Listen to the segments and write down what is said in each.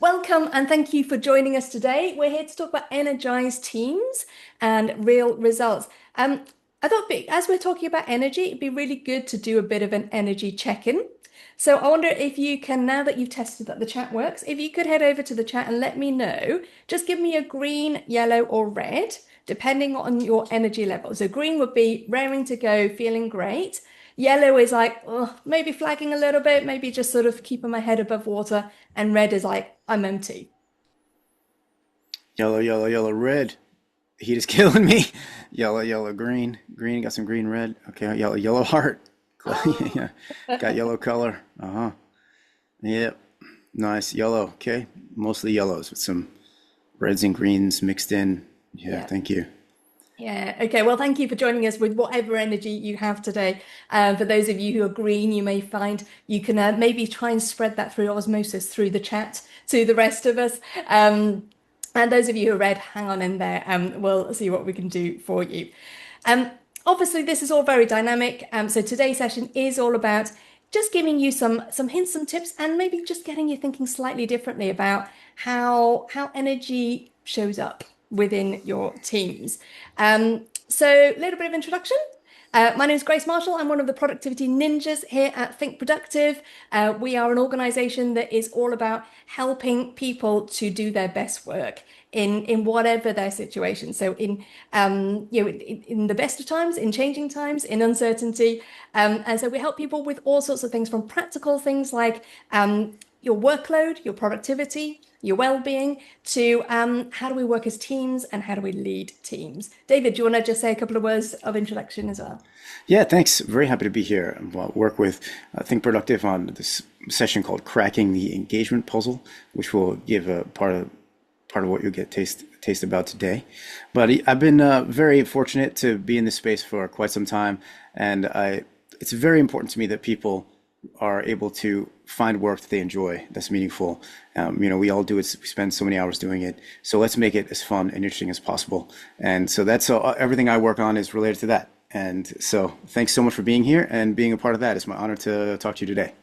Welcome and thank you for joining us today. We're here to talk about energized teams and real results. I thought as we're talking about energy, it'd be really good to do a bit of an energy check-in. So I wonder if you can, now that you've tested that the chat works, if you could head over to the chat and let me know, just give me a green, yellow, or red, depending on your energy level. So green would be raring to go, feeling great. Yellow is like, oh, maybe flagging a little bit, maybe just sort of keeping my head above water. And red is like, I'm empty. Yellow, yellow, yellow, red. Heat is killing me. Yellow, yellow, green. Green, got some green, red. Okay, yellow, yellow heart. Yeah, got yellow color. Uh-huh. Yep. Nice. Yellow. Okay. Mostly yellows with some reds and greens mixed in. Yeah, Yeah. thank you. Yeah. Okay. Well, thank you for joining us with whatever energy you have today. For those of you who are green, you may find you can maybe try and spread that through osmosis through the chat to the rest of us. And those of you who are red, hang on in there. We'll see what we can do for you. Um, Obviously, this is all very dynamic. So today's session is all about just giving you some hints, some tips, and maybe just getting you thinking slightly differently about how energy shows up within your teams. So a little bit of introduction. My name is Grace Marshall. I'm one of the productivity ninjas here at Think Productive. We are an organization that is all about helping people to do their best work in whatever their situation. So in the best of times, in changing times, in uncertainty. And so we help people with all sorts of things, from practical things like your workload, your productivity, your well-being, to how do we work as teams and how do we lead teams. David, do you want to just say a couple of words of introduction as well? Yeah, thanks. Very happy to be here. Work with Think Productive on this session called Cracking the Engagement Puzzle, which will give a part of what you'll get taste about today. But I've been very fortunate to be in this space for quite some time, and it's very important to me that people are able to find work that they enjoy, that's meaningful. We all do it. We spend so many hours doing it. So let's make it as fun and interesting as possible. And so that's everything I work on is related to that. And so thanks so much for being here and being a part of that. It's my honor to talk to you today.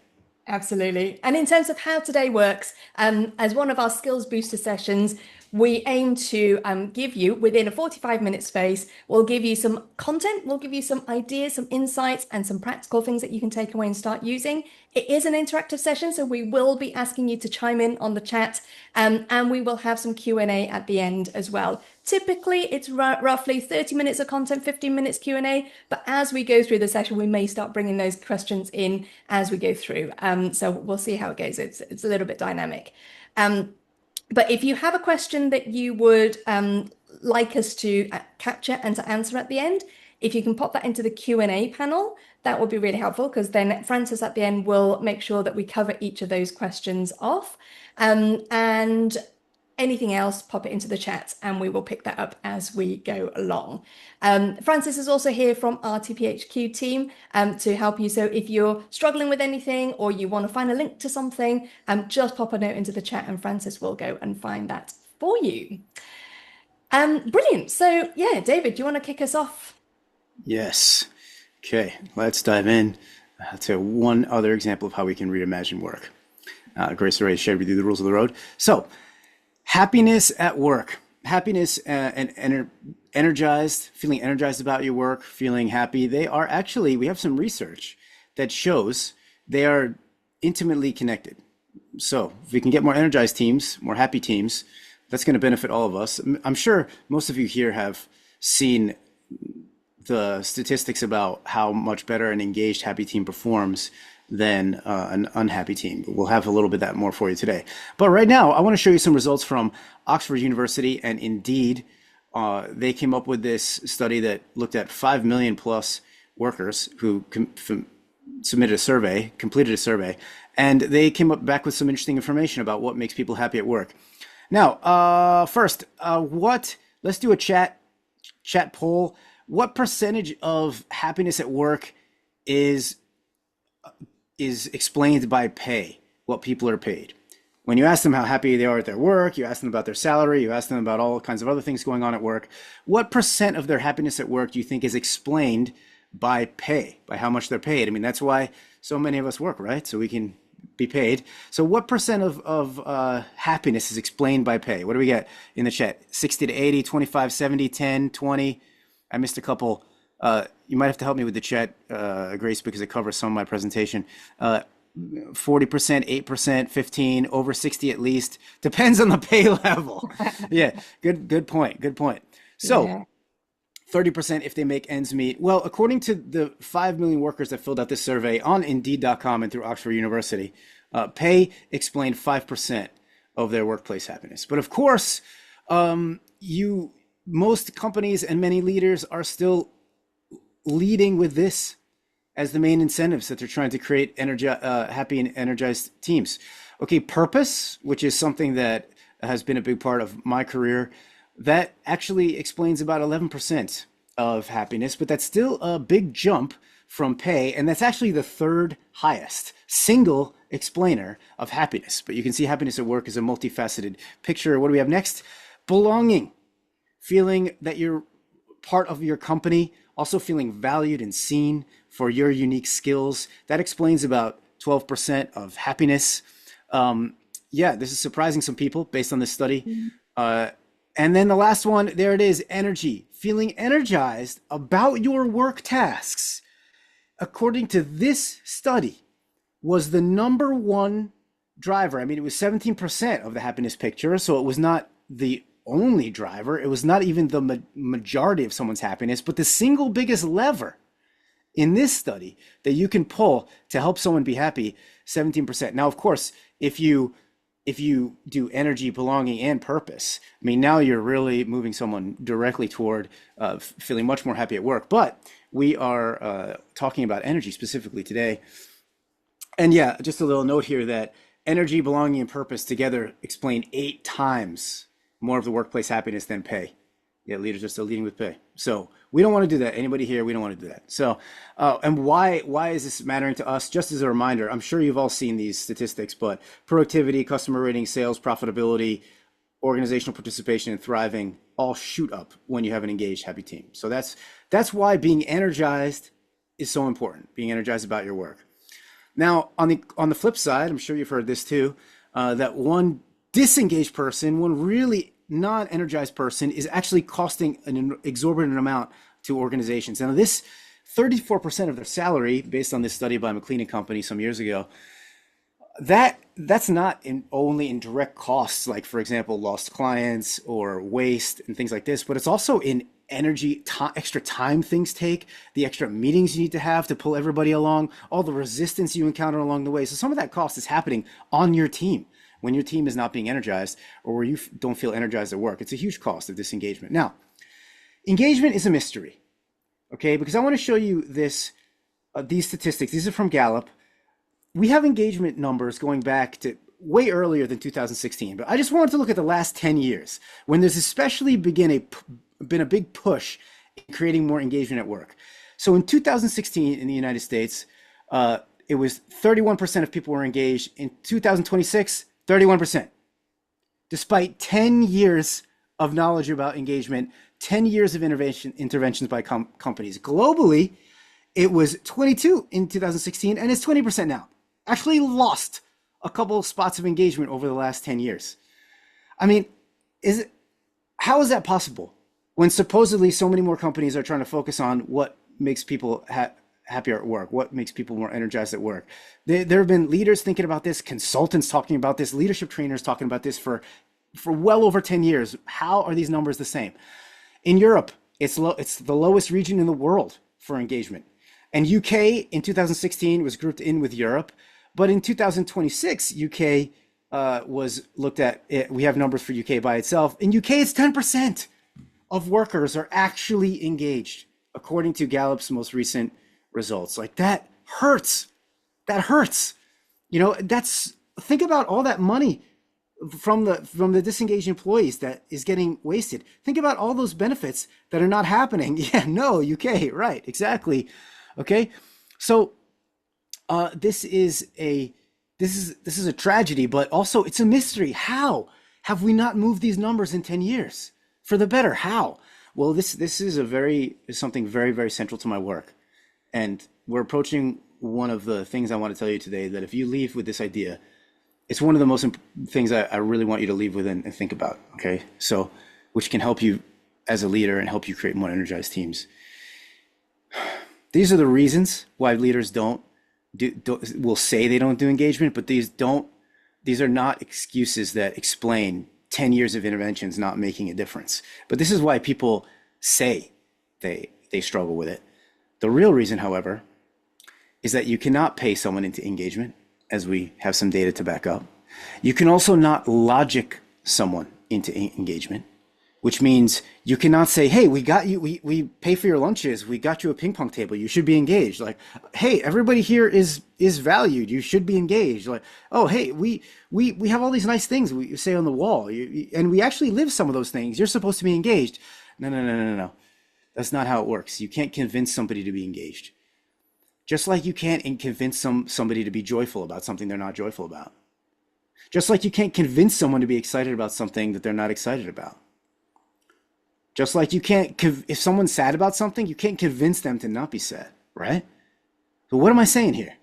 Absolutely. And in terms of how today works, as one of our skills booster sessions, we aim to give you within a 45-minute space, we'll give you some content, we'll give you some ideas, some insights, and some practical things that you can take away and start using. It is an interactive session, so we will be asking you to chime in on the chat, and we will have some Q&A at the end as well. Typically, it's roughly 30 minutes of content, 15 minutes Q&A, but as we go through the session, we may start bringing those questions in as we go through. So we'll see how it goes. It's a little bit dynamic. But if you have a question that you would like us to capture and to answer at the end, if you can pop that into the Q&A panel, that would be really helpful, because then Francis at the end will make sure that we cover each of those questions off. And anything else, pop it into the chat and we will pick that up as we go along. Francis is also here from our TPHQ team to help you. So if you're struggling with anything or you want to find a link to something, just pop a note into the chat and Francis will go and find that for you. Brilliant. So yeah, David, do you want to kick us off? Yes. Okay, let's dive in to one other example of how we can reimagine work. Grace already shared with you the rules of the road. So, happiness at work. Happiness and energized, feeling energized about your work, feeling happy. They are actually, we have some research that shows they are intimately connected. So if we can get more energized teams, more happy teams, that's going to benefit all of us. I'm sure most of you here have seen the statistics about how much better an engaged, happy team performs than an unhappy team. We'll have a little bit of that more for you today. But right now, I want to show you some results from Oxford University and Indeed. They came up with this study that looked at 5 million plus workers who submitted a survey, completed a survey, and they came up back with some interesting information about what makes people happy at work. Now, first, let's do a chat poll. What percentage of happiness at work is explained by pay, what people are paid? When you ask them how happy they are at their work, you ask them about their salary, you ask them about all kinds of other things going on at work, what percent of their happiness at work do you think is explained by pay, by how much they're paid? I mean, that's why so many of us work, right? So we can be paid. So what percent of happiness is explained by pay? What do we get in the chat? 60 to 80, 25, 70, 10, 20. I missed a couple. You might have to help me with the chat, Grace, because it covers some of my presentation. 40%, 8%, 15, over 60 at least. Depends on the pay level. Yeah, good point. Good point. So Yeah. 30% if they make ends meet. Well, according to the 5 million workers that filled out this survey on Indeed.com and through Oxford University, pay explained 5% of their workplace happiness. But of course, most companies and many leaders are still leading with this as the main incentives that they're trying to create happy and energized teams. Okay, purpose, which is something that has been a big part of my career, that actually explains about 11% of happiness, but that's still a big jump from pay. And that's actually the third highest single explainer of happiness. But you can see happiness at work is a multifaceted picture. What do we have next? Belonging, feeling that you're part of your company, also feeling valued and seen for your unique skills. That explains about 12% of happiness. Yeah, this is surprising some people based on this study. And then the last one, there it is, energy, feeling energized about your work tasks. According to this study, was the number one driver. I mean, it was 17% of the happiness picture, so it was not the only driver. It was not even the majority of someone's happiness, but the single biggest lever in this study that you can pull to help someone be happy, 17%. Now, of course, if you do energy, belonging, and purpose, I mean, now you're really moving someone directly toward feeling much more happy at work. But we are talking about energy specifically today. And yeah, just a little note here that energy, belonging, and purpose together explain 8 times more of the workplace happiness than pay. Yeah, leaders are still leading with pay. So we don't want to do that. Anybody here, we don't want to do that. So, and why is this mattering to us? Just as a reminder, I'm sure you've all seen these statistics, but productivity, customer rating, sales, profitability, organizational participation, and thriving all shoot up when you have an engaged, happy team. So that's why being energized is so important. Being energized about your work. Now, on the flip side, I'm sure you've heard this too, that one disengaged person, one really non-energized person is actually costing an exorbitant amount to organizations. Now, this 34% of their salary, based on this study by McLean and Company some years ago, that's not only in direct costs, like, for example, lost clients or waste and things like this, but it's also in energy, extra time things take, the extra meetings you need to have to pull everybody along, all the resistance you encounter along the way. So some of that cost is happening on your team when your team is not being energized, or where you don't feel energized at work. It's a huge cost of disengagement. Now, engagement is a mystery, okay? Because I want to show you these statistics. These are from Gallup. We have engagement numbers going back to way earlier than 2016, but I just wanted to look at the last 10 years when there's especially been a big push in creating more engagement at work. So in 2016 in the United States, it was 31% of people were engaged. In 2026, 31%. Despite 10 years of knowledge about engagement, 10 years of interventions by companies. Globally, it was 22 in 2016 and it's 20% now. Actually lost a couple of spots of engagement over the last 10 years. I mean, how is that possible when supposedly so many more companies are trying to focus on what makes people happier at work, what makes people more energized at work? There have been leaders thinking about this, consultants talking about this, leadership trainers talking about this for well over 10 years. How are these numbers the same? In Europe, it's the lowest region in the world for engagement. And UK in 2016 was grouped in with Europe. But in 2026, UK was looked at. We have numbers for UK by itself. In UK, it's 10% of workers are actually engaged, according to Gallup's most recent results. Like, that hurts. That hurts. You know, think about all that money from the disengaged employees that is getting wasted. Think about all those benefits that are not happening. Yeah, no, UK, right, exactly. Okay, so this is a tragedy, but also it's a mystery. How have we not moved these numbers in 10 years for the better? How? Well, this is something very, very central to my work, and we're approaching one of the things I want to tell you today, that if you leave with this idea, it's one of the most things I really want you to leave with and think about. Okay. So, which can help you as a leader and help you create more energized teams. These are the reasons why leaders will say they don't do engagement, but these are not excuses that explain 10 years of interventions not making a difference. But this is why people say they struggle with it. The real reason, however, is that you cannot pay someone into engagement, as we have some data to back up. You can also not logic someone into engagement, which means you cannot say, hey, we got you, we pay for your lunches, we got you a ping pong table, you should be engaged. Like, hey, everybody here is valued, you should be engaged. Like, oh, hey, we have all these nice things we say on the wall, and we actually live some of those things. You're supposed to be engaged. No. That's not how it works. You can't convince somebody to be engaged. Just like you can't convince somebody to be joyful about something they're not joyful about. Just like you can't convince someone to be excited about something that they're not excited about. Just like you can't, if someone's sad about something, you can't convince them to not be sad, right? So what am I saying here?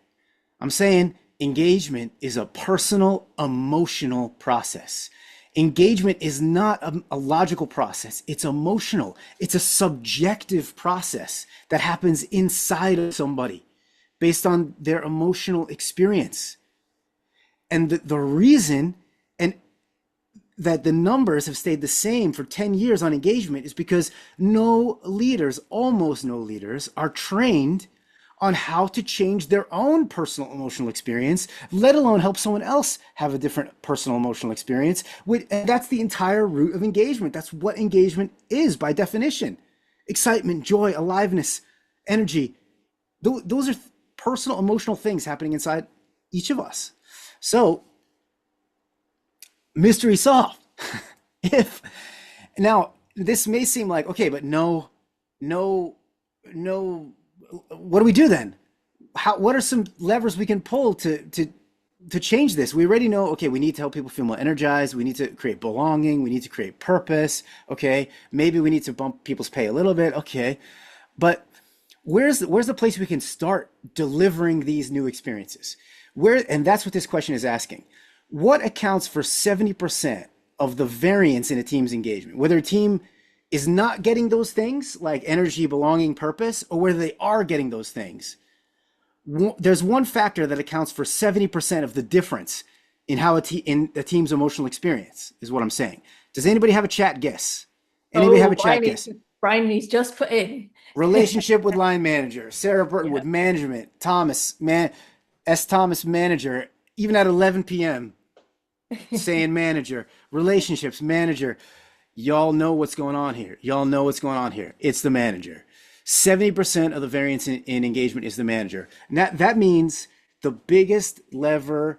I'm saying engagement is a personal, emotional process. Engagement is not a logical process. It's emotional. It's a subjective process that happens inside of somebody based on their emotional experience. And the reason that the numbers have stayed the same for 10 years on engagement is because almost no leaders are trained on how to change their own personal emotional experience, let alone help someone else have a different personal emotional experience. And that's the entire root of engagement. That's what engagement is by definition. Excitement, joy, aliveness, energy. Those are personal emotional things happening inside each of us. So, mystery solved. Now this may seem like, okay, but no, what do we do then? What are some levers we can pull to change this? We already know, okay, we need to help people feel more energized. We need to create belonging. We need to create purpose. Okay. Maybe we need to bump people's pay a little bit. Okay. But where's the place we can start delivering these new experiences? And that's what this question is asking. What accounts for 70% of the variance in a team's engagement? Whether a team is not getting those things like energy, belonging, purpose, or whether they are getting those things. There's one factor that accounts for 70% of the difference in how in a team's emotional experience, is what I'm saying. Does anybody have a chat guess? Anybody have a chat guess? Brian, he's just put in. Relationship with line manager, Sarah Burton with management, Thomas manager, even at 11 p.m. saying manager, relationships manager. Y'all know what's going on here. It's the manager. 70% of the variance in engagement is the manager. And that means the biggest lever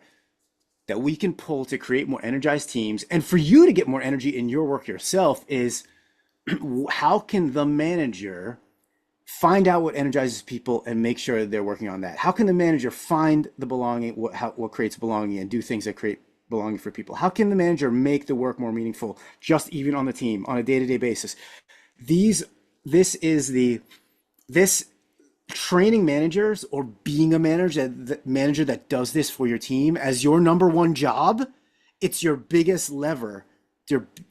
that we can pull to create more energized teams and for you to get more energy in your work yourself is how can the manager find out what energizes people and make sure they're working on that? How can the manager find the belonging, what creates belonging and do things that create belonging for people? How can the manager make the work more meaningful, just even on the team, on a day-to-day basis? This training managers or being a manager that does this for your team as your number one job, it's your biggest lever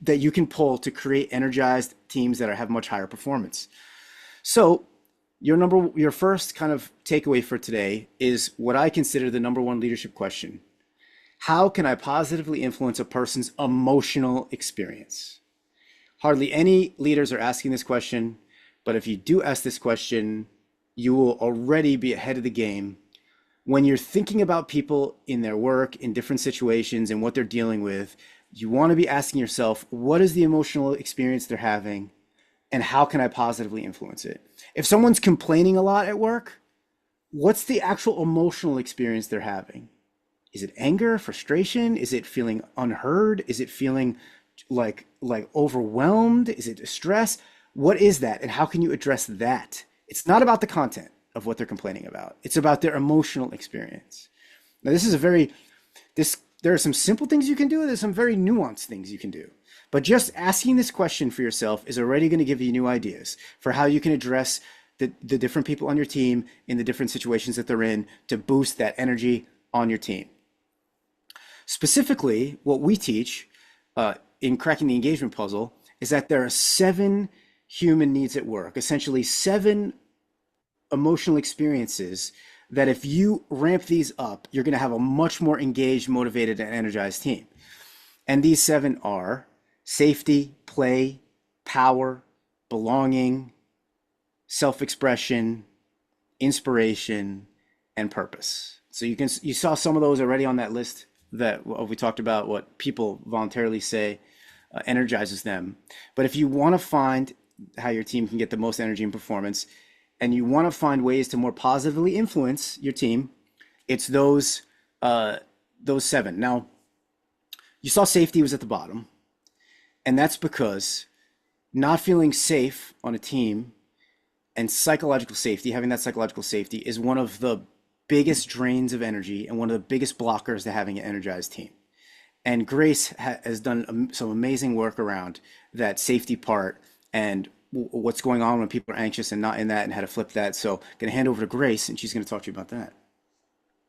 that you can pull to create energized teams that have much higher performance. So your first kind of takeaway for today is what I consider the number one leadership question. How can I positively influence a person's emotional experience? Hardly any leaders are asking this question, but if you do ask this question, you will already be ahead of the game. When you're thinking about people in their work, in different situations, and what they're dealing with, you want to be asking yourself, what is the emotional experience they're having, and how can I positively influence it? If someone's complaining a lot at work, what's the actual emotional experience they're having? Is it anger, frustration? Is it feeling unheard? Is it feeling like overwhelmed? Is it distress? What is that? And how can you address that? It's not about the content of what they're complaining about. It's about their emotional experience. Now, there are some simple things you can do. There's some very nuanced things you can do. But just asking this question for yourself is already going to give you new ideas for how you can address the different people on your team in the different situations that they're in to boost that energy on your team. Specifically, what we teach in cracking the engagement puzzle is that there are seven human needs at work, essentially seven emotional experiences that if you ramp these up, you're going to have a much more engaged, motivated, and energized team. And these seven are safety, play, power, belonging, self-expression, inspiration, and purpose. So you saw some of those already on that list that we talked about what people voluntarily say energizes them. But if you want to find how your team can get the most energy and performance, and you want to find ways to more positively influence your team, it's those seven. Now, you saw safety was at the bottom, and that's because not feeling safe on a team and psychological safety, having that psychological safety, is one of the biggest drains of energy and one of the biggest blockers to having an energized team. And Grace has done some amazing work around that safety part and what's going on when people are anxious and not in that and how to flip that. So I'm going to hand over to Grace and she's going to talk to you about that.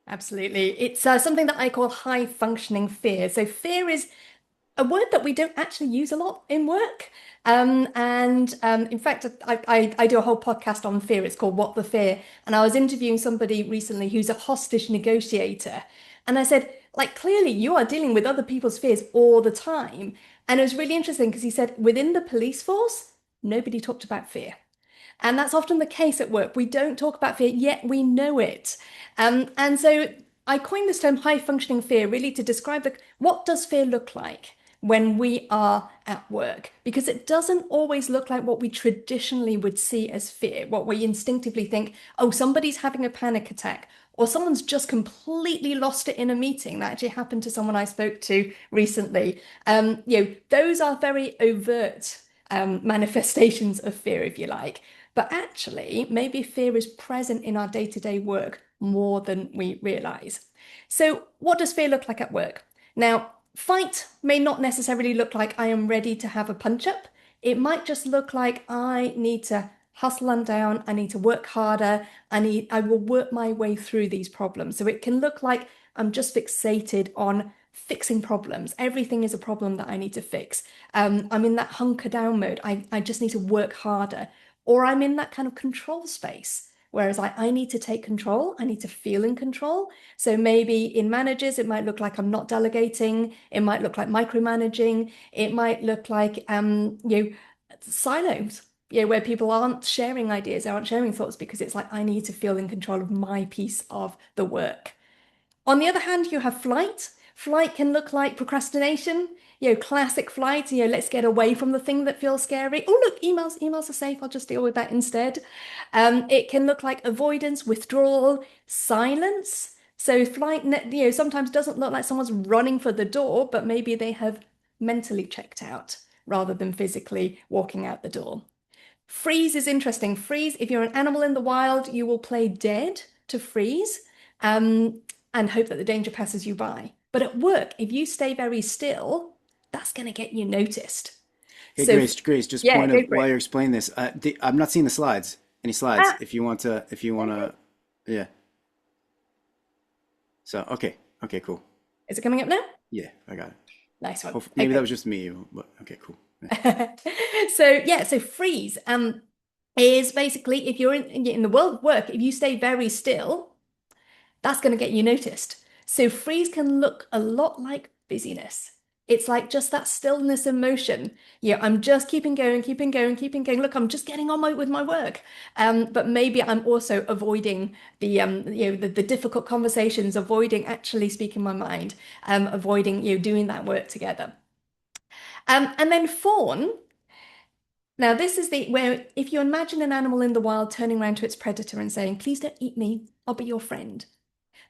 Absolutely. It's something that I call high functioning fear. So fear is a word that we don't actually use a lot in work. In fact, I do a whole podcast on fear. It's called What the Fear. And I was interviewing somebody recently who's a hostage negotiator. And I said, like, clearly you are dealing with other people's fears all the time. And it was really interesting because he said within the police force, nobody talked about fear. And that's often the case at work. We don't talk about fear, yet we know it. And so I coined this term high functioning fear really to describe what does fear look like when we are at work? Because it doesn't always look like what we traditionally would see as fear, what we instinctively think, oh, somebody's having a panic attack, or someone's just completely lost it in a meeting. That actually happened to someone I spoke to recently. Those are very overt manifestations of fear, if you like. But actually, maybe fear is present in our day-to-day work more than we realize. So, what does fear look like at work? Now, fight may not necessarily look like I am ready to have a punch up. It might just look like I need to hustle on down, I need to work harder, I will work my way through these problems. So it can look like I'm just fixated on fixing problems. Everything is a problem that I need to fix. I'm in that hunker down mode. I just need to work harder. Or I'm in that kind of control space. Whereas I need to take control, I need to feel in control. So maybe in managers, it might look like I'm not delegating. It might look like micromanaging. It might look like silos, where people aren't sharing ideas, aren't sharing thoughts because it's like I need to feel in control of my piece of the work. On the other hand, you have flight. Flight can look like procrastination, classic flight, let's get away from the thing that feels scary. Oh, look, emails are safe. I'll just deal with that instead. It can look like avoidance, withdrawal, silence. So flight, sometimes doesn't look like someone's running for the door, but maybe they have mentally checked out rather than physically walking out the door. Freeze is interesting. Freeze, if you're an animal in the wild, you will play dead to freeze and hope that the danger passes you by. But at work, if you stay very still, that's going to get you noticed. Hey, So, Grace, just yeah, point go of for while it. you're explaining this, I'm not seeing the slides, any slides. Ah, If you want to, yeah. So, okay, cool. is it coming up now? Yeah, I got it. Nice one. Hopefully, maybe that Okay. was just me, but okay, cool. Yeah. So freeze is basically if you're in the world of work, if you stay very still, that's going to get you noticed. So freeze can look a lot like busyness. It's like just that stillness in motion. Yeah, I'm just keeping going, keeping going, keeping going. Look, I'm just getting on with my work. But maybe I'm also avoiding the difficult conversations, avoiding actually speaking my mind, avoiding doing that work together. And then fawn. Now, this is the where if you imagine an animal in the wild turning around to its predator and saying, "Please don't eat me, I'll be your friend."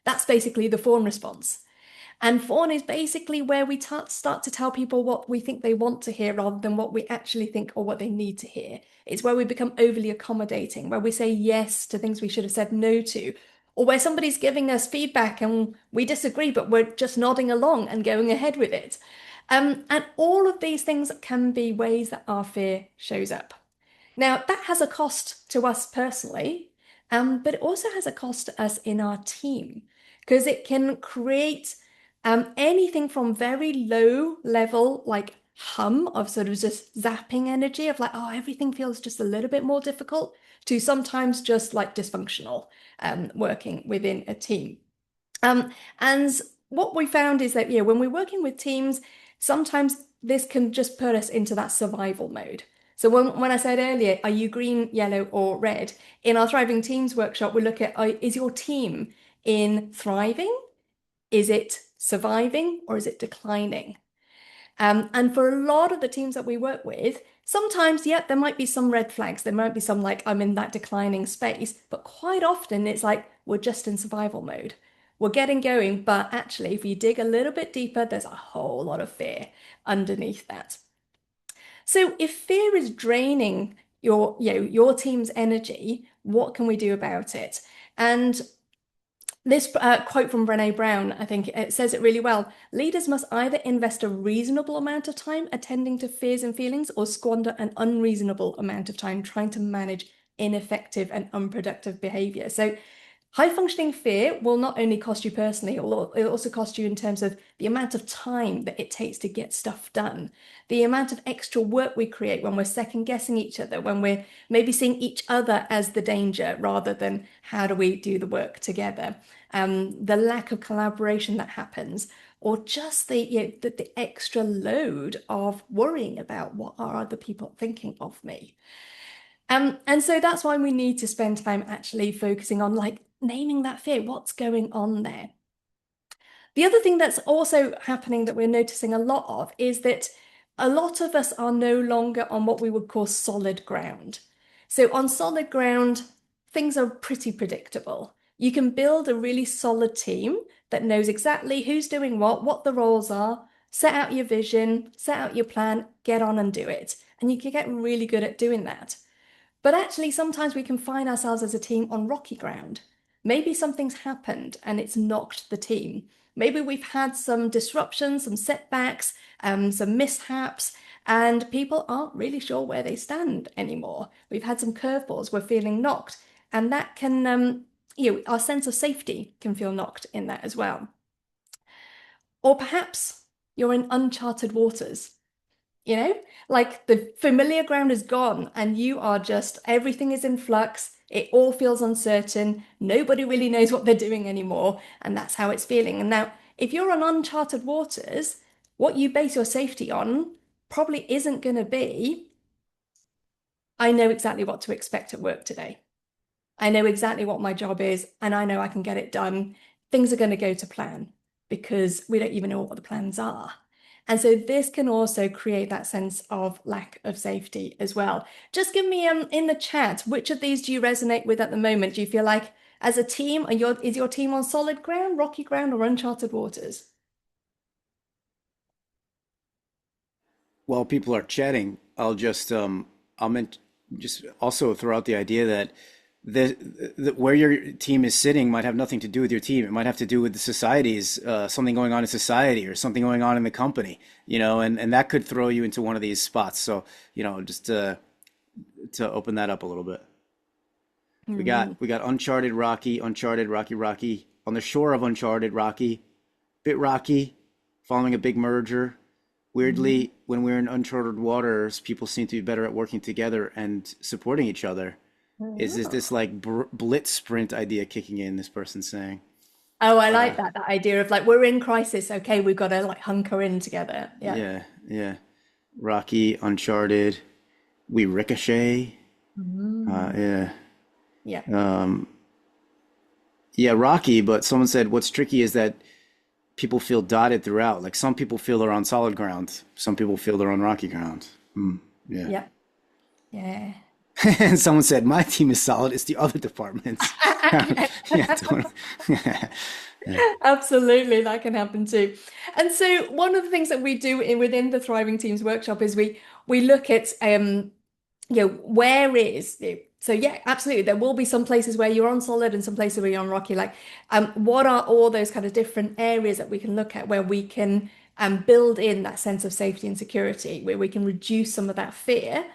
That's basically the fawn response. And fawn is basically where we start to tell people what we think they want to hear rather than what we actually think or what they need to hear. It's where we become overly accommodating, where we say yes to things we should have said no to, or where somebody's giving us feedback and we disagree, but we're just nodding along and going ahead with it. And all of these things can be ways that our fear shows up. Now, that has a cost to us personally, but it also has a cost to us in our team because it can create anything from very low level, like hum of sort of just zapping energy of like, oh, everything feels just a little bit more difficult, to sometimes just like dysfunctional working within a team. And what we found is that, when we're working with teams, sometimes this can just put us into that survival mode. So when I said earlier, are you green, yellow, or red? In our Thriving Teams workshop, we look at, is your team in thriving? Is it surviving, or is it declining? And for a lot of the teams that we work with, sometimes, yeah, there might be some red flags. There might be some like, I'm in that declining space, but quite often it's like we're just in survival mode. We're getting going, but actually, if you dig a little bit deeper, there's a whole lot of fear underneath that. So if fear is draining your team's energy, what can we do about it? And this quote from Brené Brown, I think it says it really well. Leaders must either invest a reasonable amount of time attending to fears and feelings or squander an unreasonable amount of time trying to manage ineffective and unproductive behavior. So high functioning fear will not only cost you personally, it'll also cost you in terms of the amount of time that it takes to get stuff done, the amount of extra work we create when we're second guessing each other, when we're maybe seeing each other as the danger rather than how do we do the work together, the lack of collaboration that happens, or just the extra load of worrying about what are other people thinking of me. And so that's why we need to spend time actually focusing on like naming that fear. What's going on there? The other thing that's also happening that we're noticing a lot of is that a lot of us are no longer on what we would call solid ground. So on solid ground, things are pretty predictable. You can build a really solid team that knows exactly who's doing what the roles are, set out your vision, set out your plan, get on and do it. And you can get really good at doing that. But actually, sometimes we can find ourselves as a team on rocky ground. Maybe something's happened and it's knocked the team. Maybe we've had some disruptions, some setbacks, some mishaps, and people aren't really sure where they stand anymore. We've had some curveballs, we're feeling knocked, and that can, our sense of safety can feel knocked in that as well. Or perhaps you're in uncharted waters. You know, like the familiar ground is gone and you are just, everything is in flux. It all feels uncertain. Nobody really knows what they're doing anymore. And that's how it's feeling. And now, if you're on uncharted waters, what you base your safety on probably isn't going to be, I know exactly what to expect at work today. I know exactly what my job is and I know I can get it done. Things are going to go to plan because we don't even know what the plans are. And so this can also create that sense of lack of safety as well. Just give me in the chat, which of these do you resonate with at the moment? Do you feel like as a team, is your team on solid ground, rocky ground, or uncharted waters? While people are chatting, I'll just also throw out the idea that where your team is sitting might have nothing to do with your team. It might have to do with the society's something going on in society or something going on in the company, and that could throw you into one of these spots. So, just to open that up a little bit. Hmm. We got Uncharted Rocky, Uncharted Rocky Rocky, on the shore of Uncharted Rocky, bit rocky, following a big merger. Hmm. Weirdly, when we're in uncharted waters, people seem to be better at working together and supporting each other. Is this Oh. like blitz sprint idea kicking in? This person's saying, Oh, I uh, like that idea of like we're in crisis. Okay, we've got to like hunker in together. Yeah. yeah, yeah. Rocky, Uncharted, we ricochet. Mm. Yeah, Yeah. um, yeah, Rocky. But someone said what's tricky is that people feel dotted throughout. Like some people feel they're on solid ground, some people feel they're on rocky ground. Yeah. Yeah. Yeah. And someone said my team is solid. It's the other departments. Yeah, totally. Yeah. Absolutely, that can happen too. And so one of the things that we do within the Thriving Teams workshop is we look at where is it? So yeah, absolutely. There will be some places where you're on solid and some places where you're on rocky. Like, what are all those kind of different areas that we can look at where we can build in that sense of safety and security, where we can reduce some of that fear.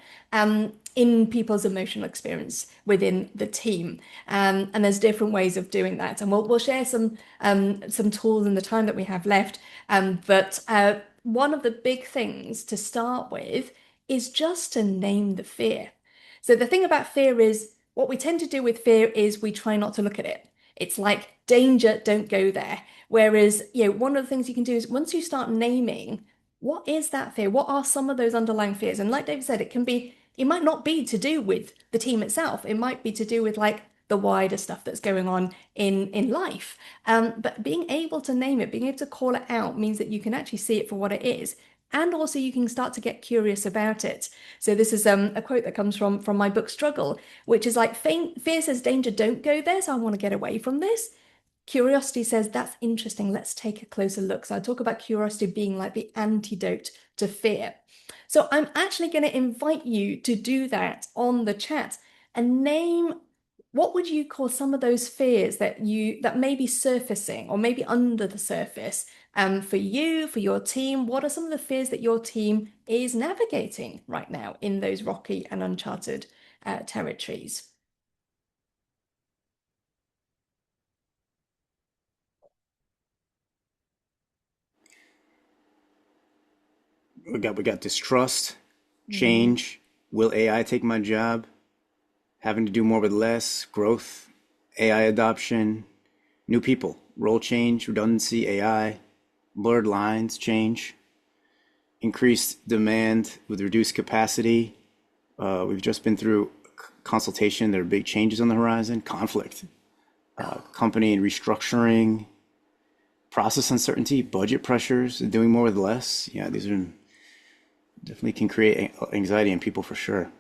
in people's emotional experience within the team. And there's different ways of doing that. And we'll share some tools in the time that we have left. But one of the big things to start with is just to name the fear. So the thing about fear is what we tend to do with fear is we try not to look at it. It's like danger, don't go there. Whereas, one of the things you can do is once you start naming what is that fear, what are some of those underlying fears? And like David said, it might not be to do with the team itself. It might be to do with like the wider stuff that's going on in life. But being able to name it, being able to call it out means that you can actually see it for what it is. And also you can start to get curious about it. So this is a quote that comes from my book Struggle, which is like fear says danger, don't go there. So I want to get away from this. Curiosity says, that's interesting. Let's take a closer look. So I talk about curiosity being like the antidote to fear. So I'm actually going to invite you to do that on the chat and name what would you call some of those fears that may be surfacing or maybe under the surface for you, for your team. What are some of the fears that your team is navigating right now in those rocky and uncharted territories? We got distrust, Mm. change. Will AI take my job? Having to do more with less, growth, AI adoption, new people, role change, redundancy, AI, blurred lines, change, increased demand with reduced capacity. We've just been through consultation. There are big changes on the horizon, conflict, company and restructuring, process uncertainty, budget pressures, doing more with less. Yeah, these are definitely can create anxiety in people for sure.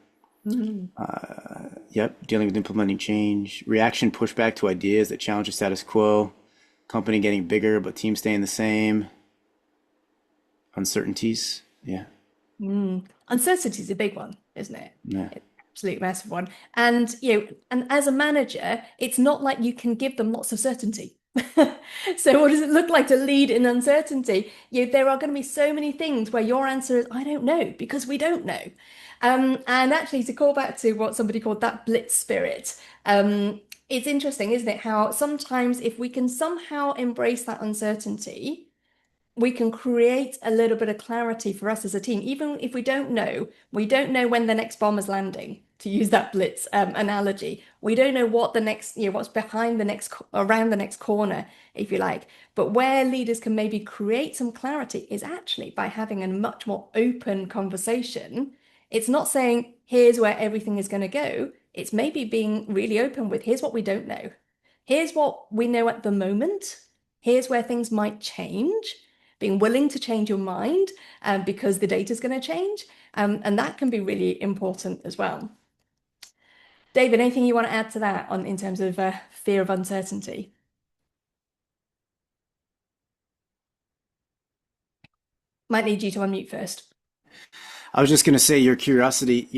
Mhm. Yep, dealing with implementing change, reaction, pushback to ideas that challenge the status quo, company getting bigger but team staying the same, uncertainties. Yeah, Uncertainty is a big one, isn't it? yeah. It's an absolute massive one. And and as a manager, it's not like you can give them lots of certainty. So what does it look like to lead in uncertainty? There are going to be so many things where your answer is, I don't know, because we don't know. And actually, to call back to what somebody called that blitz spirit, it's interesting, isn't it? How sometimes if we can somehow embrace that uncertainty, we can create a little bit of clarity for us as a team, even if we don't know when the next bomb is landing, to use that blitz analogy. We don't know what the next, what's behind the next, around the next corner, if you like. But where leaders can maybe create some clarity is actually by having a much more open conversation. It's not saying, here's where everything is going to go. It's maybe being really open with, here's what we don't know. Here's what we know at the moment. Here's where things might change, being willing to change your mind because the data is going to change. And that can be really important as well. David, anything you want to add to that on in terms of fear of uncertainty? Might need you to unmute first. I was just going to say your curiosity,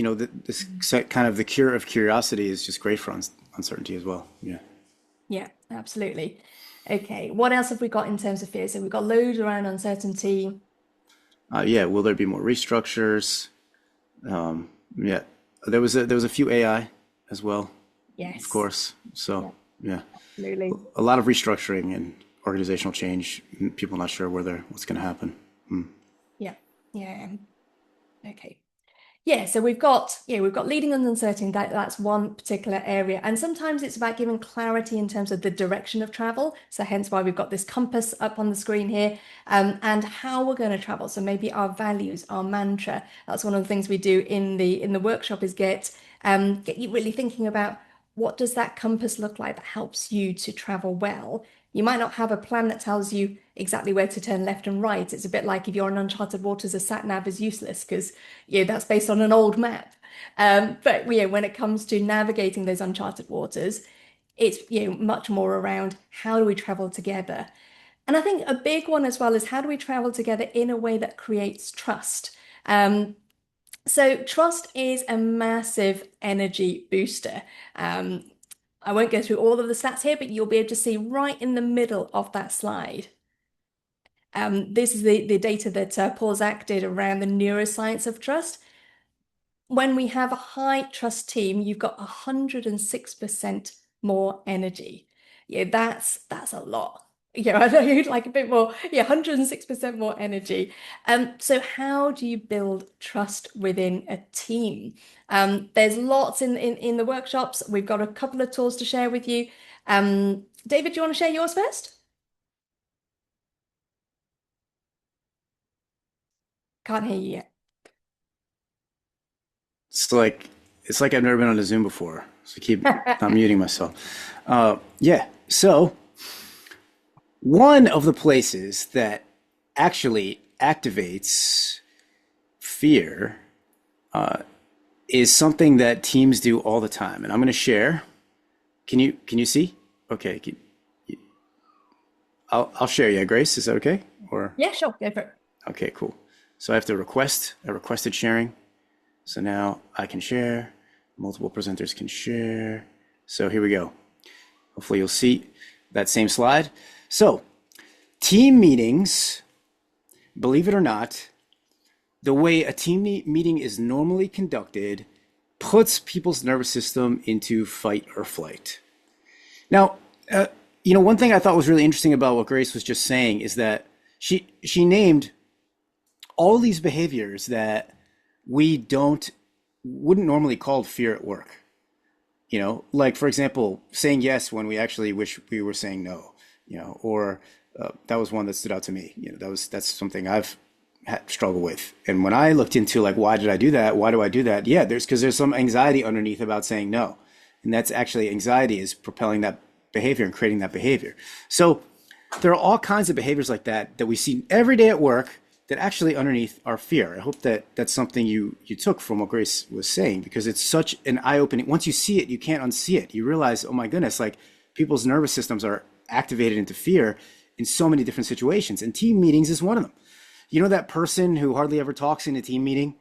this kind of the cure of curiosity is just great for uncertainty as well. Yeah. Yeah, absolutely. Okay, what else have we got in terms of fear? So we've got loads around uncertainty. Yeah. Will there be more restructures? Yeah. There was a few AI as well, of Yes. course. So Yeah, yeah, absolutely. a lot of restructuring and organizational change. People not sure what's going to happen. Yeah. Yeah. Okay. Yeah, so we've got leading and uncertainty. That's one particular area. And sometimes it's about giving clarity in terms of the direction of travel. So hence why we've got this compass up on the screen here, and how we're going to travel. So maybe our values, our mantra. That's one of the things we do in the workshop is get you really thinking about what does that compass look like that helps you to travel well. You might not have a plan that tells you exactly where to turn left and right. It's a bit like if you're in uncharted waters, a sat nav is useless because that's based on an old map. But when it comes to navigating those uncharted waters, it's much more around how do we travel together. And I think a big one as well is how do we travel together in a way that creates trust. So trust is a massive energy booster. Um, I won't go through all of the stats here, but you'll be able to see right in the middle of that slide. This is the data that Paul Zak did around the neuroscience of trust. when we have a high trust team, you've got 106% more energy. Yeah, that's a lot. Yeah, I know you'd like a bit more. Yeah, 106% more energy. So how do you build trust within a team? There's lots in the workshops. We've got a couple of tools to share with you. David, do you want to share yours first? Can't hear you yet. It's like I've never been on a Zoom before, so I keep not muting myself. Yeah. So one of the places that actually activates fear is something that teams do all the time, and I'm going to share. Can you see? Okay. I'll share. Yeah, Grace, is that okay? Or Yeah, sure, go for it. okay, cool. So I have to request. I requested sharing. So now I can share. Multiple presenters can share. So here we go. Hopefully you'll see that same slide. So team meetings, believe it or not, the way a meeting is normally conducted puts people's nervous system into fight or flight. Now, one thing I thought was really interesting about what Grace was just saying is that she named all these behaviors that we don't wouldn't normally call fear at work. Like for example, saying yes when we actually wish we were saying no. Or that was one that stood out to me. That's something I've struggled with. And when I looked into like why did I do that? Why do I do that? Yeah, there's some anxiety underneath about saying no, and that's actually anxiety is propelling that behavior and creating that behavior. So there are all kinds of behaviors like that we see every day at work that actually underneath are fear. I hope that that's something you took from what Grace was saying, because it's such an eye-opening. Once you see it, you can't unsee it. You realize, oh my goodness, like people's nervous systems are activated into fear in so many different situations, and team meetings is one of them. That person who hardly ever talks in a team meeting,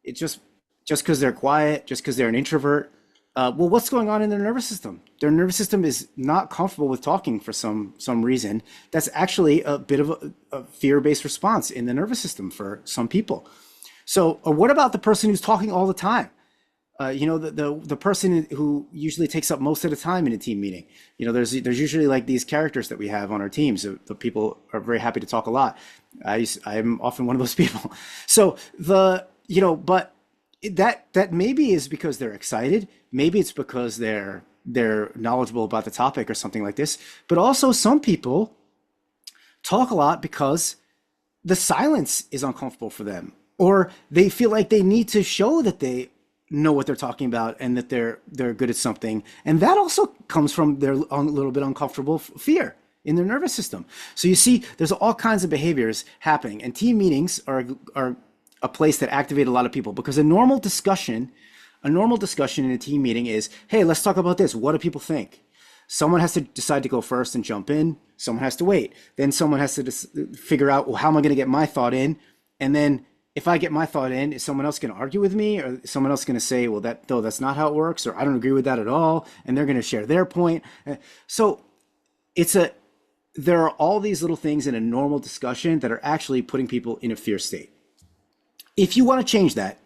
it's just because they're quiet, just because they're an introvert. Well, what's going on in their nervous system? Their nervous system is not comfortable with talking for some reason. That's actually a bit of a fear-based response in the nervous system for some people. So, what about the person who's talking all the time? The person who usually takes up most of the time in a team meeting. There's usually like these characters that we have on our teams. The people are very happy to talk a lot. I'm often one of those people. So but that maybe is because they're excited. Maybe it's because they're knowledgeable about the topic or something like this. But also some people talk a lot because the silence is uncomfortable for them, or they feel like they need to show that they know what they're talking about and that they're good at something. And that also comes from their little bit uncomfortable fear in their nervous system. So you see, there's all kinds of behaviors happening, and team meetings are a place that activate a lot of people, because a normal discussion in a team meeting is, hey, let's talk about this. What do people think? Someone has to decide to go first and jump in. Someone has to wait. Then someone has to figure out, well, how am I going to get my thought in? And then if I get my thought in, is someone else going to argue with me? Or is someone else going to say, well, that's not how it works, or I don't agree with that at all. And they're going to share their point. So there are all these little things in a normal discussion that are actually putting people in a fear state. If you want to change that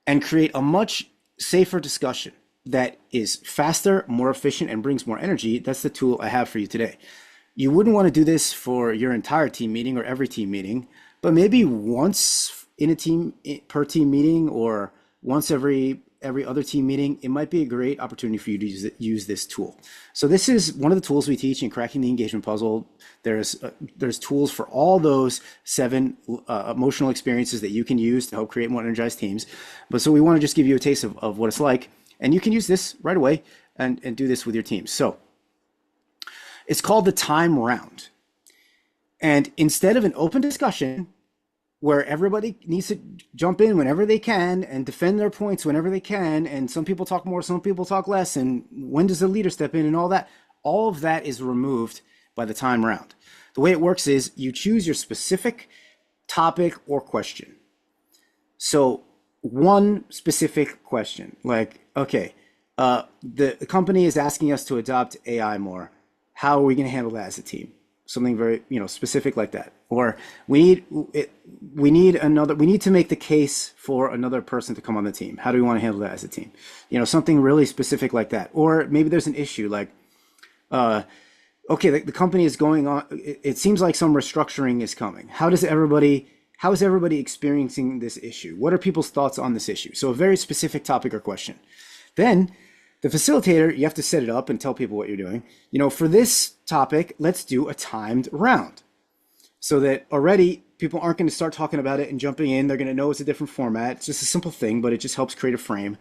and create a much safer discussion that is faster, more efficient, and brings more energy, that's the tool I have for you today. You wouldn't want to do this for your entire team meeting or every team meeting, but maybe once in a team per team meeting, or once every other team meeting, it might be a great opportunity for you to use this tool. So this is one of the tools we teach in Cracking the Engagement Puzzle. There's tools for all those 7 emotional experiences that you can use to help create more energized teams. But so we want to just give you a taste of what it's like, and you can use this right away and do this with your team. So it's called the time round. And instead of an open discussion where everybody needs to jump in whenever they can and defend their points whenever they can, and some people talk more, some people talk less, and when does the leader step in and all of that is removed by the time round. The way it works is you choose your specific topic or question. So one specific question, like, okay, the company is asking us to adopt AI more. How are we going to handle that as a team? something very, specific like that. Or we need we need to make the case for another person to come on the team. How do we want to handle that as a team? Something really specific like that. Or maybe there's an issue like, okay, the company is going on. It seems like some restructuring is coming. How is everybody experiencing this issue? What are people's thoughts on this issue? So a very specific topic or question. Then the facilitator, you have to set it up and tell people what you're doing. For this topic, let's do a timed round so that already people aren't going to start talking about it and jumping in. They're going to know it's a different format. It's just a simple thing, but it just helps create a frame.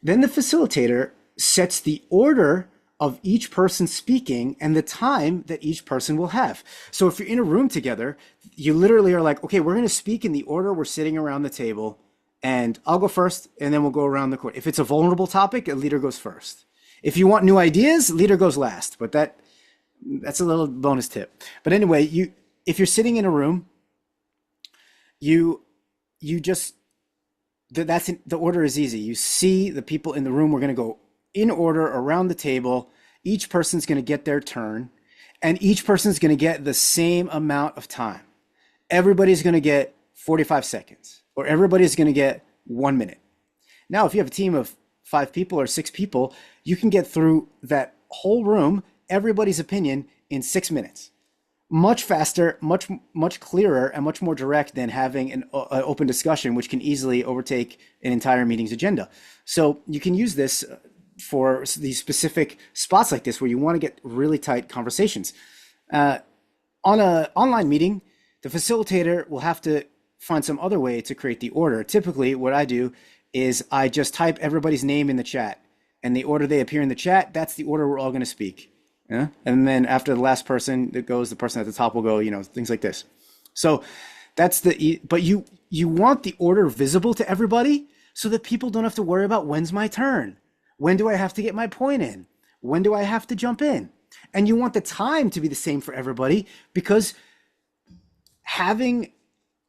Then the facilitator sets the order of each person speaking and the time that each person will have. So if you're in a room together, you literally are like, okay, we're going to speak in the order we're sitting around the table, and I'll go first and then we'll go around the court. If it's a vulnerable topic, a leader goes first. If you want new ideas, leader goes last, but that's a little bonus tip. But anyway, if you're sitting in a room, the order is easy. You see the people in the room, we're going to go in order around the table. Each person's going to get their turn, and each person's going to get the same amount of time. Everybody's going to get 45 seconds, or everybody's going to get 1 minute. Now, if you have a team of 5 people or 6 people, you can get through that whole room, everybody's opinion, in 6 minutes. Much faster, much clearer, and much more direct than having an open discussion, which can easily overtake an entire meeting's agenda. So you can use this for these specific spots like this where you want to get really tight conversations. On an online meeting, the facilitator will have to find some other way to create the order. Typically, what I do is I just type everybody's name in the chat, and the order they appear in the chat, that's the order we're all going to speak. Yeah? And then after the last person that goes, the person at the top will go, things like this. So but you want the order visible to everybody so that people don't have to worry about when's my turn. When do I have to get my point in? When do I have to jump in? And you want the time to be the same for everybody, because having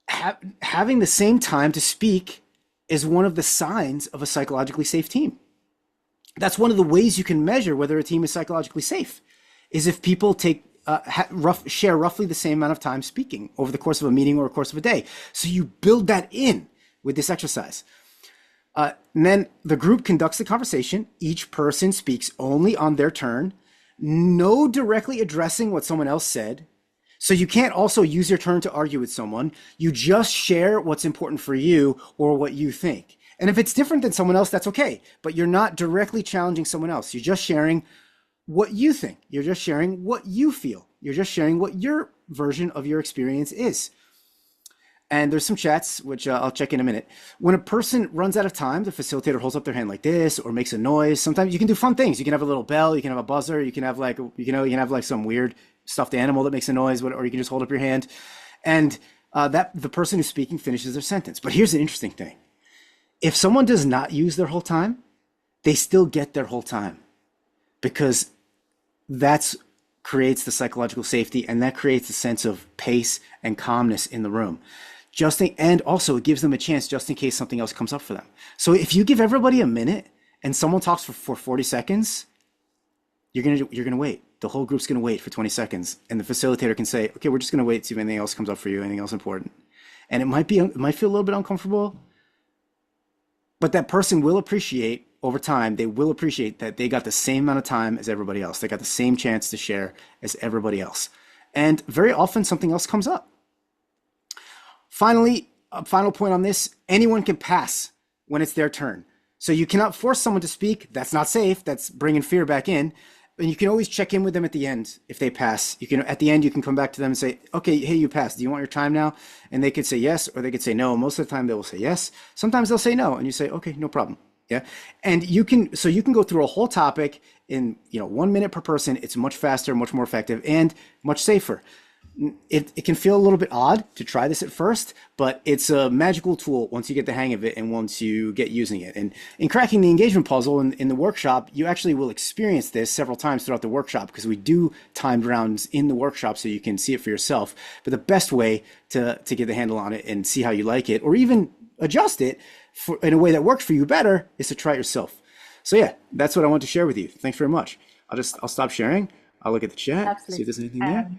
the same time to speak is one of the signs of a psychologically safe team. That's one of the ways you can measure whether a team is psychologically safe, is if people share roughly the same amount of time speaking over the course of a meeting or a course of a day. So you build that in with this exercise. And then the group conducts the conversation. Each person speaks only on their turn, no directly addressing what someone else said. So you can't also use your turn to argue with someone. You just share what's important for you or what you think. And if it's different than someone else, that's okay. But you're not directly challenging someone else. You're just sharing what you think. You're just sharing what you feel. You're just sharing what your version of your experience is. And there's some chats, which I'll check in a minute. When a person runs out of time, the facilitator holds up their hand like this or makes a noise. Sometimes you can do fun things. You can have a little bell. You can have a buzzer. You can have like some weird stuffed animal that makes a noise, or you can just hold up your hand. And that the person who's speaking finishes their sentence. But here's the interesting thing. If someone does not use their whole time, they still get their whole time, because that creates the psychological safety, and that creates a sense of pace and calmness in the room. And also it gives them a chance just in case something else comes up for them. So if you give everybody a minute and someone talks for 40 seconds, you're gonna wait. The whole group's gonna wait for 20 seconds, and the facilitator can say, okay, we're just gonna wait, see if anything else comes up for you, anything else important. And it might feel a little bit uncomfortable, but that person will appreciate over time, they will appreciate that they got the same amount of time as everybody else. They got the same chance to share as everybody else. And very often something else comes up. Finally, a final point on this, anyone can pass when it's their turn. So you cannot force someone to speak. That's not safe. That's bringing fear back in. And you can always check in with them at the end if they pass. At the end, you can come back to them and say, okay, hey, you passed. Do you want your time now? And they could say yes, or they could say no. Most of the time they will say yes. Sometimes they'll say no, and you say, okay, no problem. Yeah. And you can go through a whole topic in 1 minute per person. It's much faster, much more effective, and much safer. It can feel a little bit odd to try this at first, but it's a magical tool once you get the hang of it and once you get using it. And in cracking the engagement puzzle in the workshop, you actually will experience this several times throughout the workshop, because we do timed rounds in the workshop so you can see it for yourself. But the best way to get the handle on it and see how you like it, or even adjust it in a way that works for you better, is to try it yourself. So yeah, that's what I want to share with you. Thanks very much. I'll stop sharing. I'll look at the chat, Absolutely. see if there's anything there.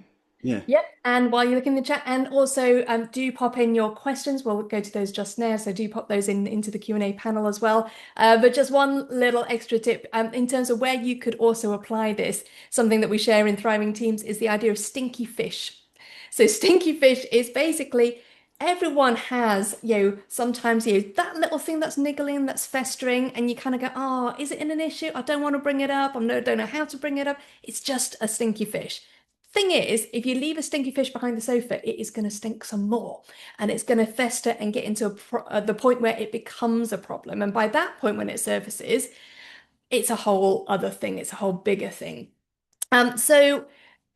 Yeah. Yep. And while you're looking in the chat, and also do pop in your questions. We'll go to those just now. So do pop those in into the Q&A panel as well. But just one little extra tip in terms of where you could also apply this, something that we share in Thriving Teams is the idea of stinky fish. So stinky fish is basically everyone has, sometimes that little thing that's niggling, that's festering, and you kind of go, oh, is it an issue? I don't want to bring it up. Don't know how to bring it up. It's just a stinky fish. Thing is, if you leave a stinky fish behind the sofa, it is going to stink some more, and it's going to fester and get into the point where it becomes a problem. And by that point, when it surfaces, it's a whole other thing. It's a whole bigger thing. So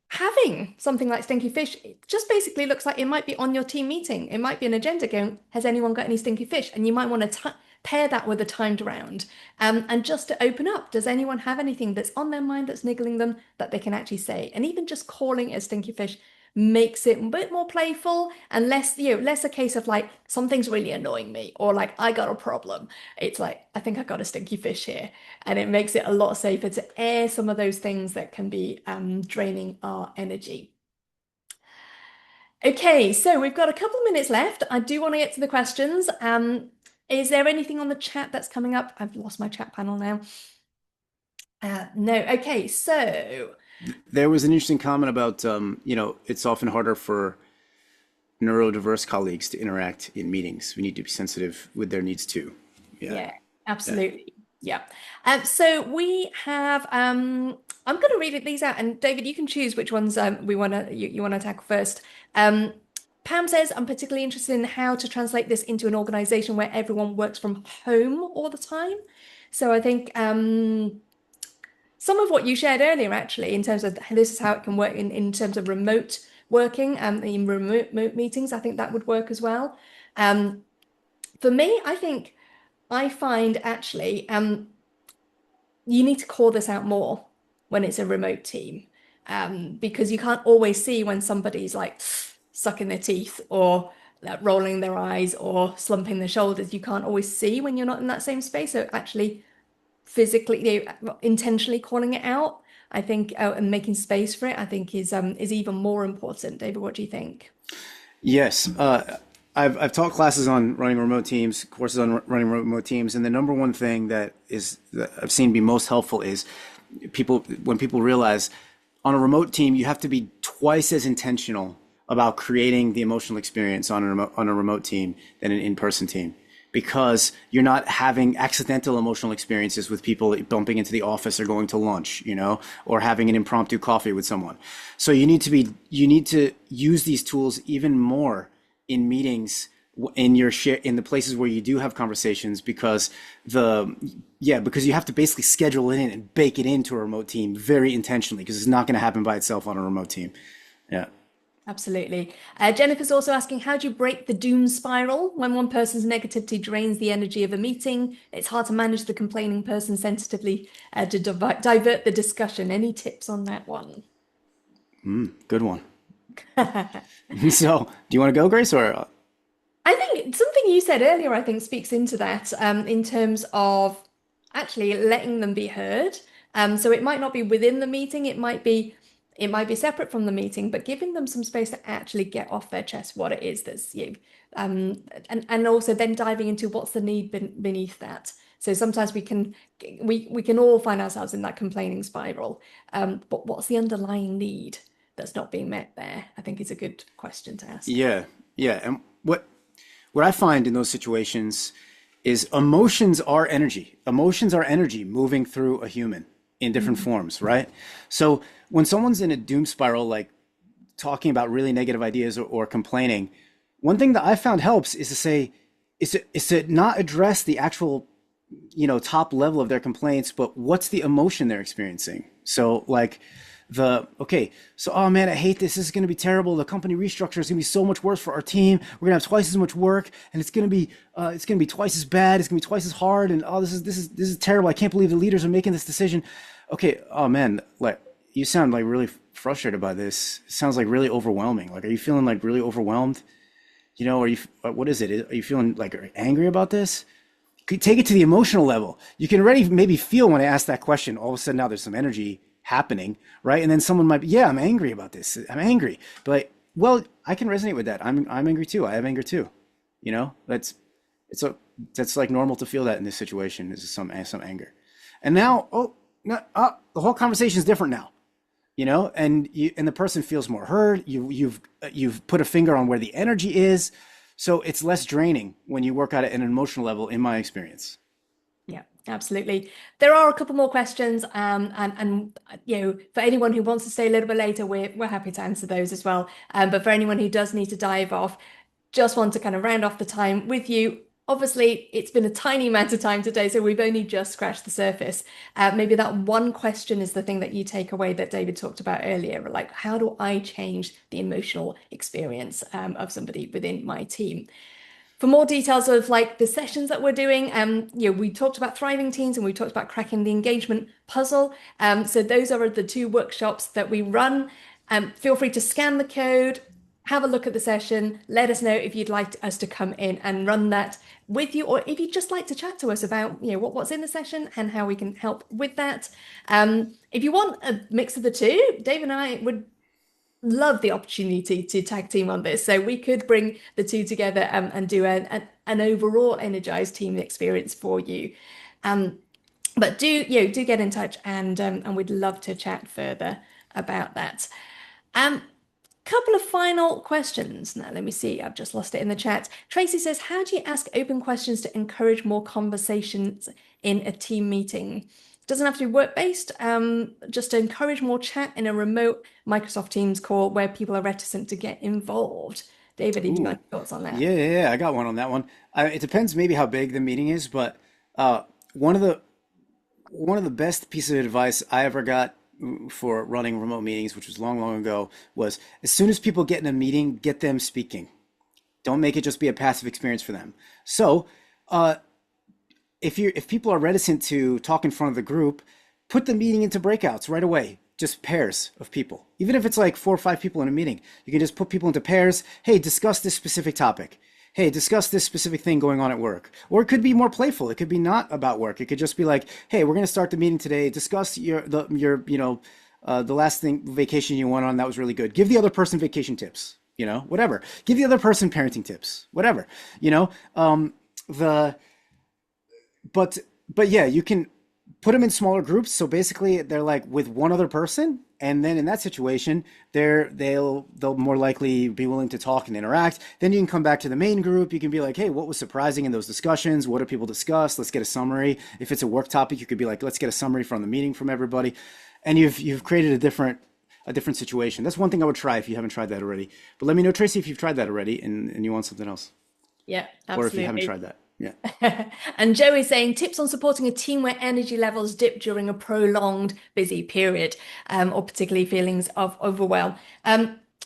having something like stinky fish, it just basically looks like it might be on your team meeting. It might be an agenda going, has anyone got any stinky fish? And you might want to pair that with a timed round. And just to open up, does anyone have anything that's on their mind that's niggling them that they can actually say? And even just calling it a stinky fish makes it a bit more playful and less a case of like something's really annoying me or like I got a problem. It's like I think I got a stinky fish here, and it makes it a lot safer to air some of those things that can be draining our energy. Okay, so we've got a couple of minutes left. I do want to get to the questions. Is there anything on the chat that's coming up? I've lost my chat panel now. No. Okay, so There was an interesting comment about, it's often harder for neurodiverse colleagues to interact in meetings. We need to be sensitive with their needs too. Yeah. yeah, absolutely. Yeah. So we have I'm going to read these out, and David, you can choose which ones you want to tackle first. Pam says, I'm particularly interested in how to translate this into an organization where everyone works from home all the time. So I think some of what you shared earlier, actually, in terms of this is how it can work in terms of remote working and in remote meetings, I think that would work as well. For me, I find actually you need to call this out more when it's a remote team, because you can't always see when somebody's like sucking their teeth or rolling their eyes or slumping their shoulders. You can't always see when you're not in that same space. So actually physically, intentionally calling it out, I think, and making space for it, I think is even more important. David, what do you think? Yes. I've taught classes on running remote teams, courses on running remote teams, and the number one thing that I've seen be most helpful is when people realize on a remote team you have to be twice as intentional about creating the emotional experience on a remote team than an in-person team, because you're not having accidental emotional experiences with people bumping into the office or going to lunch, or having an impromptu coffee with someone. So you need to use these tools even more in meetings in the places where you do have conversations, because you have to basically schedule it in and bake it into a remote team very intentionally, because it's not going to happen by itself on a remote team. Yeah. Absolutely. Jennifer's also asking, how do you break the doom spiral when one person's negativity drains the energy of a meeting? It's hard to manage the complaining person sensitively to divert the discussion. Any tips on that one? Good one. So, do you want to go, Grace, or? I think something you said earlier, I think, speaks into that in terms of actually letting them be heard. So it might not be within the meeting, it might be separate from the meeting, but giving them some space to actually get off their chest what it is that's and also then diving into what's the need beneath that. So sometimes we can all find ourselves in that complaining spiral, but what's the underlying need that's not being met there? I think is a good question to ask. Yeah, yeah. And what I find in those situations is emotions are energy. Emotions are energy moving through a human in different forms, right? So when someone's in a doom spiral, like talking about really negative ideas or complaining, one thing that I found helps is to not address the actual, top level of their complaints, but what's the emotion they're experiencing. So like oh man, I hate this. This is going to be terrible. The company restructure is going to be so much worse for our team. We're going to have twice as much work, and it's going to be twice as bad. It's going to be twice as hard. And this is terrible. I can't believe the leaders are making this decision. Okay. Oh man, like you sound like really frustrated by this. It sounds like really overwhelming. Like, are you feeling like really overwhelmed? What is it? Are you feeling like angry about this? Take it to the emotional level. You can already maybe feel when I ask that question, all of a sudden now there's some energy happening, right? And then someone might be, yeah, I'm angry about this. I'm angry. But like, well, I can resonate with that. I'm angry too. I have anger too. You know, it's a that's like normal to feel that in this situation is some anger. And now, oh, no, the whole conversation is different now, you know, and the person feels more heard. You've put a finger on where the energy is, so it's less draining when you work at it at an emotional level, in my experience. Yeah, absolutely. There are a couple more questions, and for anyone who wants to stay a little bit later, we're happy to answer those as well. But for anyone who does need to dive off, just want to kind of round off the time with you. Obviously, it's been a tiny amount of time today, so we've only just scratched the surface. Maybe that one question is the thing that you take away that David talked about earlier, like how do I change the emotional experience of somebody within my team? For more details of like the sessions that we're doing, we talked about thriving teams and we talked about cracking the engagement puzzle. So those are the two workshops that we run. Feel free to scan the code, have a look at the session, let us know if you'd like us to come in and run that with you, or if you'd just like to chat to us about what's in the session and how we can help with that. If you want a mix of the two, Dave and I would love the opportunity to tag team on this. So we could bring the two together and do an overall energized team experience for you. Um, but do get in touch and we'd love to chat further about that. Couple of final questions. Now, let me see. I've just lost it in the chat. Tracy says, how do you ask open questions to encourage more conversations in a team meeting? Doesn't have to be work-based, just to encourage more chat in a remote Microsoft Teams call where people are reticent to get involved. David, have you got Ooh, any thoughts on that? yeah, I got one on that one. It depends maybe how big the meeting is, but uh, one of the one of the best pieces of advice I ever got for running remote meetings, which was long ago, was as soon as people get in a meeting, get them speaking. Don't make it just be a passive experience for them. So, uh, if people are reticent to talk in front of the group, put the meeting into breakouts right away. Just pairs of people. Even if it's like 4 or 5 people in a meeting, you can just put people into pairs. Hey, discuss this specific topic. Hey, discuss this specific thing going on at work. Or it could be more playful. It could be not about work. It could just be like, hey, we're going to start the meeting today. Discuss the last thing vacation you went on that was really good. Give the other person vacation tips. Whatever. Give the other person parenting tips. Whatever. You know, the but but yeah, you can put them in smaller groups. So basically, they're like with one other person, and then in that situation, they'll more likely be willing to talk and interact. Then you can come back to the main group. You can be like, hey, what was surprising in those discussions? What do people discuss? Let's get a summary. If it's a work topic, you could be like, let's get a summary from the meeting from everybody, and you've created a different situation. That's one thing I would try if you haven't tried that already. But let me know, Tracy, if you've tried that already and you want something else, Yeah, or if you haven't absolutely. tried that. Yeah. And Joe is saying tips on supporting a team where energy levels dip during a prolonged busy period, or particularly feelings of overwhelm.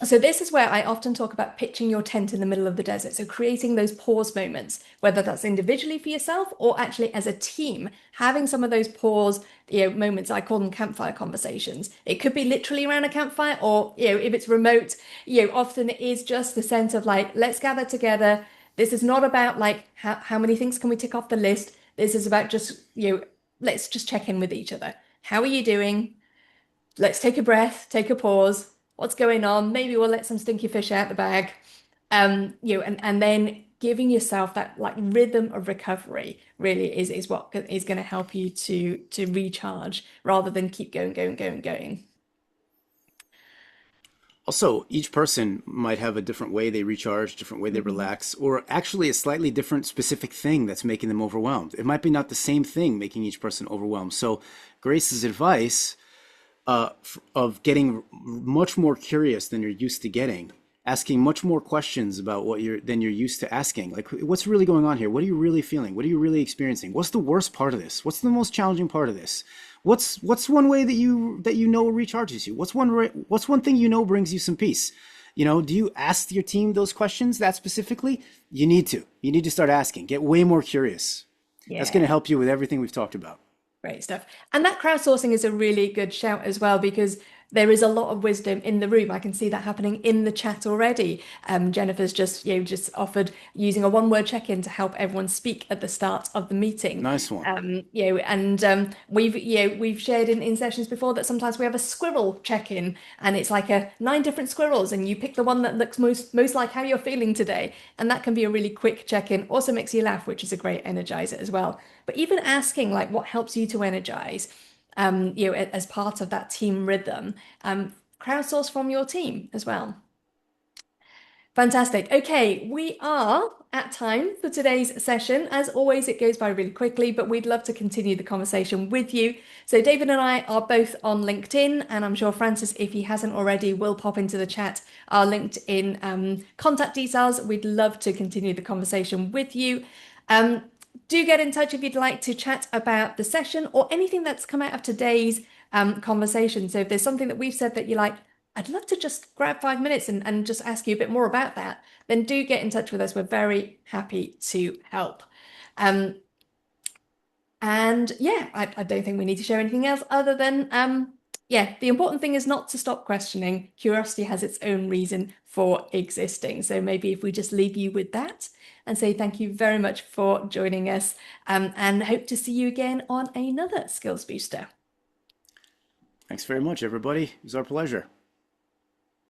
So this is where I often talk about pitching your tent in the middle of the desert. So creating those pause moments, whether that's individually for yourself or actually as a team, having some of those pause, moments. I call them campfire conversations. It could be literally around a campfire, or if it's remote, often it is just the sense of like, let's gather together. This is not about like how many things can we tick off the list. This is about just, let's just check in with each other. How are you doing? Let's take a breath, take a pause. What's going on? Maybe we'll let some stinky fish out the bag. And then giving yourself that like rhythm of recovery really is what is going to help you to recharge rather than keep going. Also, each person might have a different way they recharge, different way they Mhm. relax, or actually a slightly different specific thing that's making them overwhelmed. It might be not the same thing making each person overwhelmed. So, Grace's advice of getting much more curious than you're used to getting, asking much more questions about what you're used to asking. Like, what's really going on here? What are you really feeling? What are you really experiencing? What's the worst part of this? What's the most challenging part of this? What's one way that you know recharges you? What's one thing brings you some peace? Do you ask your team those questions that specifically? You need to. You need to start asking. Get way more curious. That's going to Yeah. help you with everything we've talked about. Great stuff. And that crowdsourcing is a really good shout as well because there is a lot of wisdom in the room. I can see that happening in the chat already. Jennifer's just offered using a one-word check-in to help everyone speak at the start of the meeting. Nice one. And we've shared in sessions before that sometimes we have a squirrel check-in, and it's like a 9 different squirrels, and you pick the one that looks most like how you're feeling today, and that can be a really quick check-in. Also makes you laugh, which is a great energizer as well. But even asking like what helps you to energize, as part of that team rhythm, crowdsource from your team as well. Fantastic. Okay, we are at time for today's session. As always, it goes by really quickly, but we'd love to continue the conversation with you. So David and I are both on LinkedIn, and I'm sure Francis, if he hasn't already, will pop into the chat our LinkedIn contact details. We'd love to continue the conversation with you. Do get in touch if you'd like to chat about the session or anything that's come out of today's conversation. So if there's something that we've said that you like, I'd love to just grab 5 minutes and just ask you a bit more about that, then do get in touch with us. We're very happy to help. And yeah, I don't think we need to share anything else other than, yeah, the important thing is not to stop questioning. Curiosity has its own reason for existing. So maybe if we just leave you with that and say thank you very much for joining us, and hope to see you again on another Skills Booster. Thanks very much, everybody. It was our pleasure.